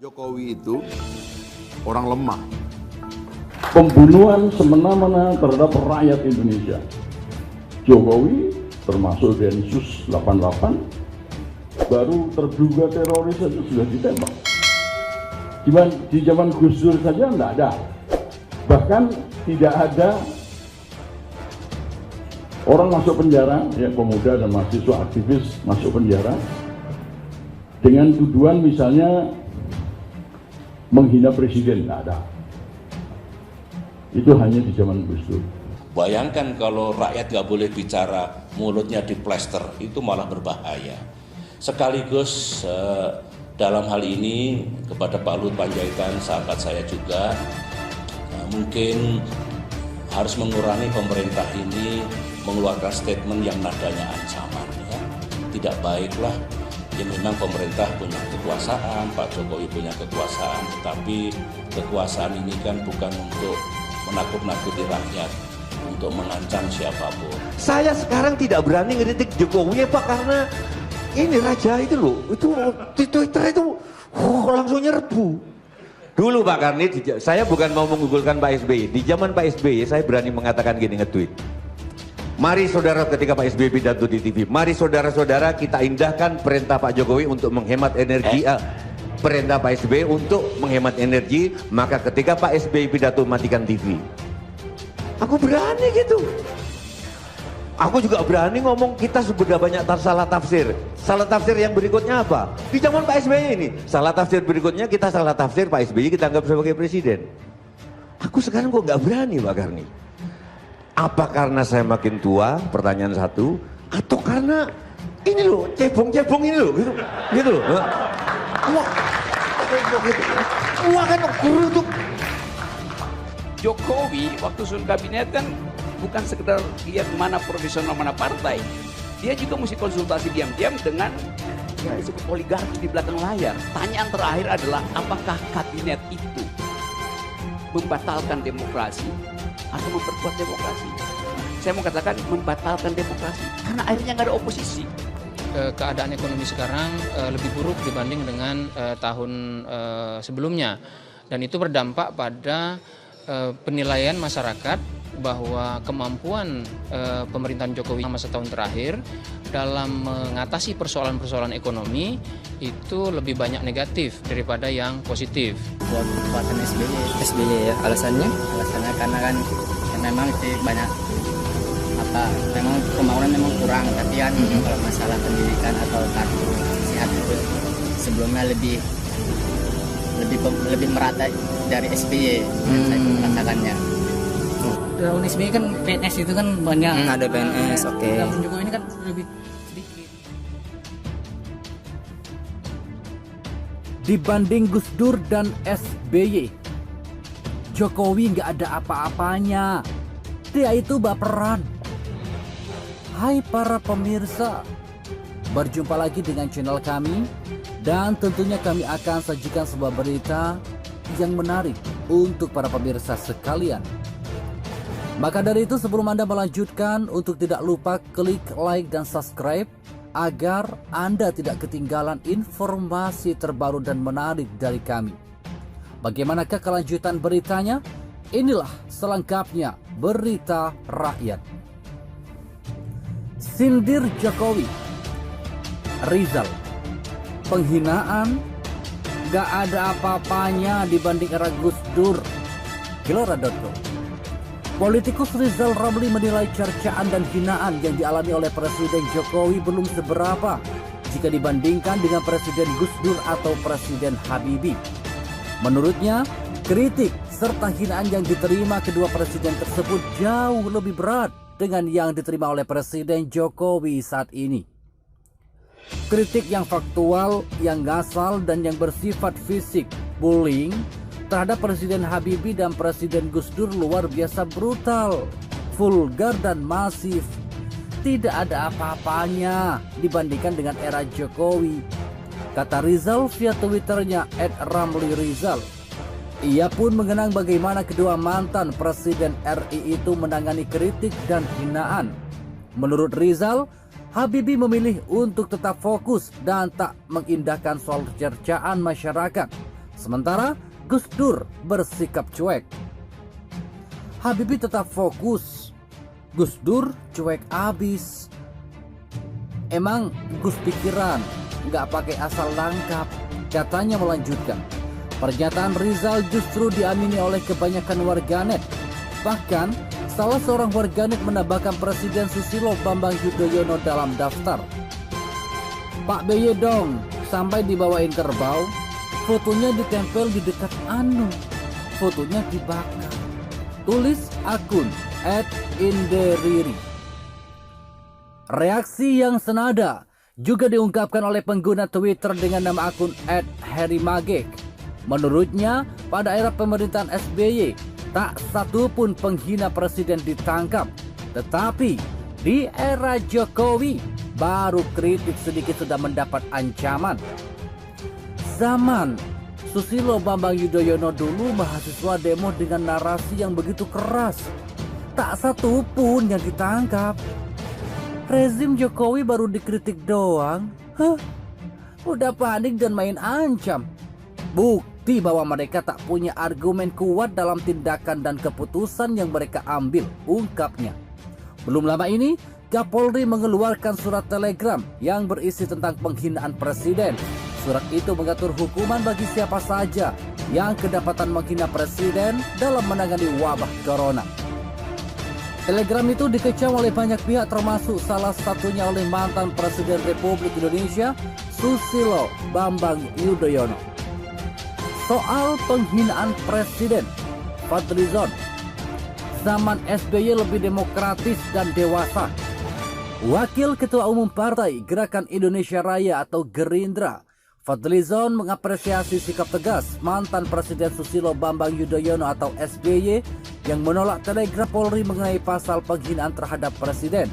Jokowi itu orang lemah. Pembunuhan semena-mena terhadap rakyat Indonesia. Jokowi termasuk Densus 88 baru terduga teroris saja sudah ditembak. Di zaman Gus Dur saja tidak ada. Bahkan tidak ada orang masuk penjara, ya pemuda dan mahasiswa aktivis masuk penjara dengan tuduhan misalnya menghina presiden, nggak ada. Itu hanya di zaman Gus Dur. Bayangkan kalau rakyat nggak boleh bicara, mulutnya diplester, itu malah berbahaya. Sekaligus dalam hal ini kepada Pak Luhut Panjaitan, sahabat saya juga, mungkin harus mengurangi pemerintah ini mengeluarkan statement yang nadanya ancaman. Ya. Tidak baiklah. Ya memang pemerintah punya kekuasaan, Pak Jokowi punya kekuasaan, tetapi kekuasaan ini kan bukan untuk menakut-nakuti rakyat, untuk mengancam siapapun. Saya sekarang tidak berani ngeritik Jokowi Pak, karena ini raja itu loh, itu di Twitter itu langsung nyerbu. Dulu Pak Karni, saya bukan mau menggugulkan Pak SBY, di zaman Pak SBY saya berani mengatakan gini, nge-tweet. Mari saudara, ketika Pak SBY pidato di TV, mari saudara-saudara kita indahkan perintah Pak Jokowi untuk menghemat energi, perintah Pak SBY untuk menghemat energi, maka ketika Pak SBY pidato matikan TV. Aku berani gitu. Aku juga berani ngomong kita sudah banyak salah tafsir. Salah tafsir yang berikutnya apa? Di zaman Pak SBY ini, salah tafsir berikutnya kita salah tafsir Pak SBY kita anggap sebagai presiden. Aku sekarang kok nggak berani Pak Karni. Apa karena saya makin tua, pertanyaan satu, atau karena ini loh, cebong-cebong ini loh, gitu loh. Wah kan guru tuh. Jokowi waktu susun kabinet kan bukan sekedar lihat mana profesional mana partai, dia juga mesti konsultasi diam-diam dengan yang disebut oligarki di belakang layar. Tanyaan terakhir adalah apakah kabinet itu membatalkan demokrasi atau memperkuat demokrasi? Saya mau katakan membatalkan demokrasi karena akhirnya nggak ada oposisi. Keadaan ekonomi sekarang lebih buruk dibanding dengan tahun sebelumnya, dan itu berdampak pada penilaian masyarakat bahwa kemampuan pemerintahan Jokowi selama setahun terakhir dalam mengatasi persoalan-persoalan ekonomi itu lebih banyak negatif daripada yang positif. Buat kekuatan SBY ya, alasannya karena kan ya memang banyak memang pembangunan memang kurang, tapi kan kalau masalah pendidikan atau kartu sehat itu sebelumnya lebih merata dari SBY, saya merasakannya. Daun SBY kan PNS itu kan banyak. Ada PNS, oke. Daun Jokowi ini kan lebih sedikit. Dibanding Gus Dur dan SBY, Jokowi nggak ada apa-apanya. Dia itu baperan. Hai para pemirsa, berjumpa lagi dengan channel kami, dan tentunya kami akan sajikan sebuah berita yang menarik untuk para pemirsa sekalian. Maka dari itu sebelum Anda melanjutkan, untuk tidak lupa klik like dan subscribe agar Anda tidak ketinggalan informasi terbaru dan menarik dari kami. Bagaimanakah kelanjutan beritanya? Inilah selengkapnya Berita Rakyat. Sindir Jokowi, Rizal, penghinaan gak ada apa-apanya dibanding era Gus Dur. Gelora.com. Politikus Rizal Ramli menilai cercaan dan hinaan yang dialami oleh Presiden Jokowi belum seberapa jika dibandingkan dengan Presiden Gus Dur atau Presiden Habibie. Menurutnya, kritik serta hinaan yang diterima kedua presiden tersebut jauh lebih berat dengan yang diterima oleh Presiden Jokowi saat ini. Kritik yang faktual, yang ngasal, dan yang bersifat fisik, bullying, terhadap Presiden Habibie dan Presiden Gus Dur luar biasa brutal, vulgar, dan masif. Tidak ada apa-apanya dibandingkan dengan era Jokowi, kata Rizal via Twitternya @ramlirizal. Ia pun mengenang bagaimana kedua mantan Presiden RI itu menangani kritik dan hinaan. Menurut Rizal, Habibie memilih untuk tetap fokus dan tak mengindahkan soal cercaan masyarakat, Sementara Gus Dur bersikap cuek. Habibie tetap fokus. Gus Dur cuek abis. Emang Gus pikiran, nggak pakai asal langkap, katanya melanjutkan. Pernyataan Rizal justru diamini oleh kebanyakan warganet. Bahkan, salah seorang warganet menambahkan Presiden Susilo Bambang Yudhoyono dalam daftar. Pak BY dong, sampai dibawain kerbau, fotonya ditempel di dekat anu, fotonya dibakar. Tulis akun @inderiri. Reaksi yang senada juga diungkapkan oleh pengguna Twitter dengan nama akun @harrymagek. Menurutnya, pada era pemerintahan SBY, tak satu pun penghina presiden ditangkap. Tetapi, di era Jokowi, baru kritik sedikit sudah mendapat ancaman. Zaman Susilo Bambang Yudhoyono dulu mahasiswa demo dengan narasi yang begitu keras. Tak satu pun yang ditangkap. Rezim Jokowi baru dikritik doang. Udah panik dan main ancam. Bukti bahwa mereka tak punya argumen kuat dalam tindakan dan keputusan yang mereka ambil, ungkapnya. Belum lama ini, Kapolri mengeluarkan surat telegram yang berisi tentang penghinaan presiden. Surat itu mengatur hukuman bagi siapa saja yang kedapatan menghina presiden dalam menangani wabah corona. Telegram itu dikecam oleh banyak pihak termasuk salah satunya oleh mantan Presiden Republik Indonesia Susilo Bambang Yudhoyono. Soal penghinaan presiden, Fadlizon, zaman SBY lebih demokratis dan dewasa. Wakil Ketua Umum Partai Gerakan Indonesia Raya atau Gerindra, Fadlizon mengapresiasi sikap tegas mantan Presiden Susilo Bambang Yudhoyono atau SBY yang menolak telegram Polri mengenai pasal penghinaan terhadap presiden.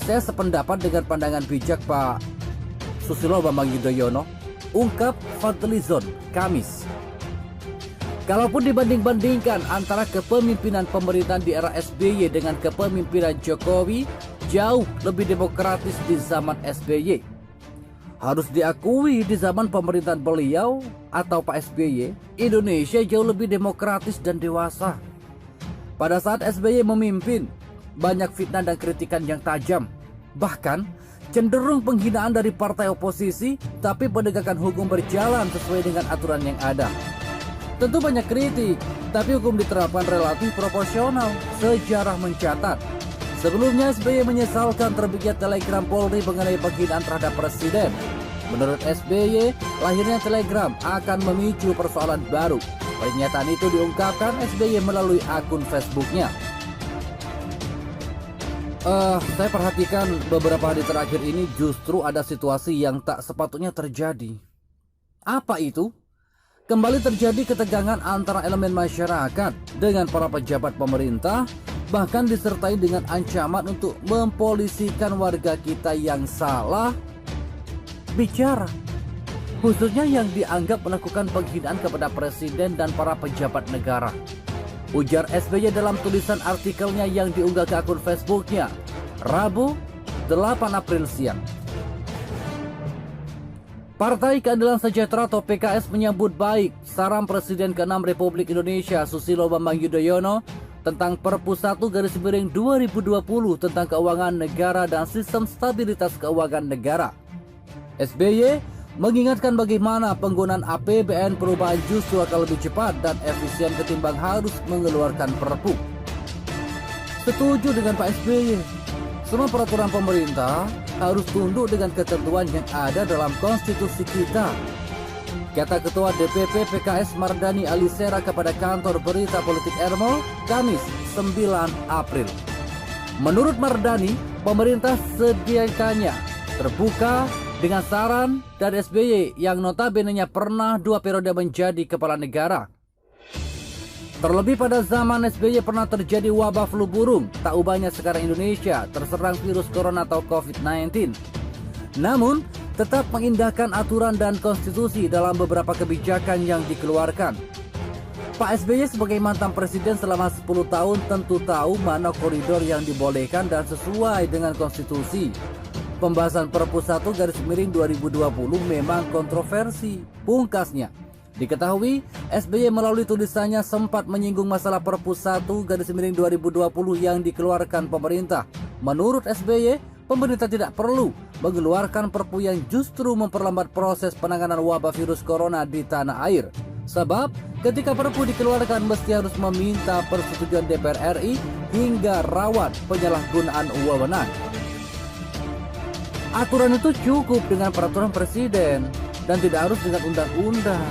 Saya sependapat dengan pandangan bijak Pak Susilo Bambang Yudhoyono, ungkap Fadlizon Kamis. Kalaupun dibanding-bandingkan antara kepemimpinan pemerintahan di era SBY dengan kepemimpinan Jokowi, jauh lebih demokratis di zaman SBY. Harus diakui di zaman pemerintahan beliau atau Pak SBY, Indonesia jauh lebih demokratis dan dewasa. Pada saat SBY memimpin, banyak fitnah dan kritikan yang tajam. Bahkan, cenderung penghinaan dari partai oposisi, tapi penegakan hukum berjalan sesuai dengan aturan yang ada. Tentu banyak kritik, tapi hukum diterapkan relatif proporsional, sejarah mencatat. Sebelumnya SBY menyesalkan terbitnya telegram Polri mengenai penghinaan terhadap presiden. Menurut SBY, lahirnya telegram akan memicu persoalan baru. Pernyataan itu diungkapkan SBY melalui akun Facebooknya. Saya perhatikan beberapa hari terakhir ini justru ada situasi yang tak sepatutnya terjadi. Apa itu? Kembali terjadi ketegangan antara elemen masyarakat dengan para pejabat pemerintah, bahkan disertai dengan ancaman untuk mempolisikan warga kita yang salah bicara, khususnya yang dianggap melakukan penghinaan kepada presiden dan para pejabat negara. Ujar SBY dalam tulisan artikelnya yang diunggah ke akun Facebooknya Rabu 8 April siang. Partai Keadilan Sejahtera atau PKS menyambut baik saran Presiden ke-6 Republik Indonesia Susilo Bambang Yudhoyono tentang Perpu 1/2020 tentang keuangan negara dan sistem stabilitas keuangan negara. SBY mengingatkan bagaimana penggunaan APBN perubahan justru akan lebih cepat dan efisien ketimbang harus mengeluarkan Perpu. Setuju dengan Pak SBY, semua peraturan pemerintah harus tunduk dengan ketentuan yang ada dalam konstitusi kita, kata Ketua DPP PKS Mardani Alisera kepada kantor berita politik Ermol, Kamis 9 April. Menurut Mardani, pemerintah sediakannya terbuka dengan saran dari SBY yang notabene-nya pernah 2 periode menjadi kepala negara. Terlebih pada zaman SBY pernah terjadi wabah flu burung, tak ubahnya sekarang Indonesia terserang virus corona atau COVID-19. Namun, tetap mengindahkan aturan dan konstitusi dalam beberapa kebijakan yang dikeluarkan. Pak SBY sebagai mantan presiden selama 10 tahun tentu tahu mana koridor yang dibolehkan dan sesuai dengan konstitusi. Pembahasan Perpu 1/2020 memang kontroversi, pungkasnya. Diketahui, SBY melalui tulisannya sempat menyinggung masalah Perpu 1/2020 yang dikeluarkan pemerintah. Menurut SBY, pemerintah tidak perlu mengeluarkan Perpu yang justru memperlambat proses penanganan wabah virus corona di tanah air. Sebab, ketika Perpu dikeluarkan mesti harus meminta persetujuan DPR RI hingga rawan penyalahgunaan wewenang. Aturan itu cukup dengan peraturan presiden dan tidak harus dengan undang-undang.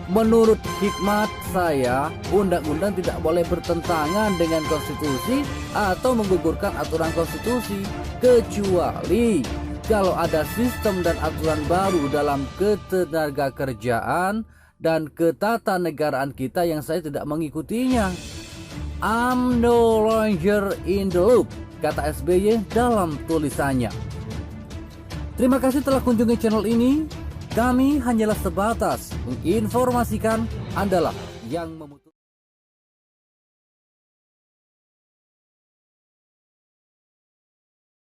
Menurut hikmat saya, undang-undang tidak boleh bertentangan dengan konstitusi atau menggugurkan aturan konstitusi, kecuali kalau ada sistem dan aturan baru dalam ketenagakerjaan dan ketatanegaraan kita yang saya tidak mengikutinya. I'm no longer in the loop, kata SBY dalam tulisannya. Terima kasih telah kunjungi channel ini. Kami hanyalah sebatas menginformasikan, Andalah yang memutuskan.